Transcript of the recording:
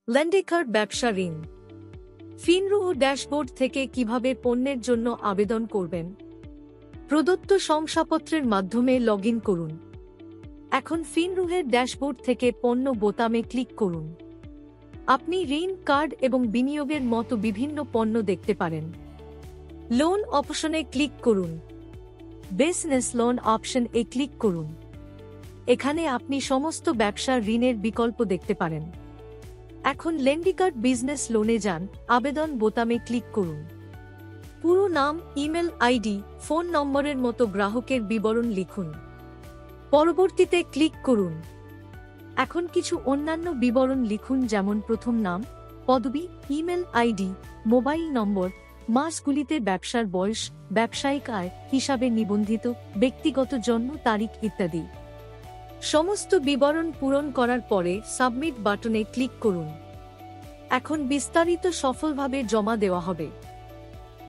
লেন্ডিকার্ড ব্যবসা ঋণ। ফিনরুহ ড্যাশবোর্ড থেকে কিভাবে পণ্যের জন্য আবেদন করবেন। প্রদত্ত শংসাপত্রের মাধ্যমে লগ ইন করুন। এখন ফিনরুহের ড্যাশবোর্ড থেকে পণ্য বোতামে ক্লিক করুন। আপনি ঋণ, কার্ড এবং বিনিয়োগের মতো বিভিন্ন পণ্য দেখতে পারেন। লোন অপশনে ক্লিক করুন। বিজনেস লোন অপশন-এ ক্লিক করুন। এখানে আপনি সমস্ত ব্যবসার ঋণের বিকল্প দেখতে পারেন। এখন লেন্ডিকার্ড বিজনেস লোনে যান, আবেদন বোতামে ক্লিক করুন। পুরো নাম, ইমেল আইডি, ফোন নম্বরের মতো গ্রাহকের বিবরণ লিখুন। পরবর্তীতে ক্লিক করুন। এখন কিছু অন্যান্য বিবরণ লিখুন, যেমন প্রথম নাম, পদবি, ইমেল আইডি, মোবাইল নম্বর, মাসগুলিতে ব্যবসার বয়স, ব্যবসায়িক আয়, হিসাবে নিবন্ধিত, ব্যক্তিগত জন্ম তারিখ ইত্যাদি। সমস্ত বিবরণ পূরণ করার পরে সাবমিট বাটনে ক্লিক করুন। এখন বিস্তারিত সফলভাবে জমা দেওয়া হবে।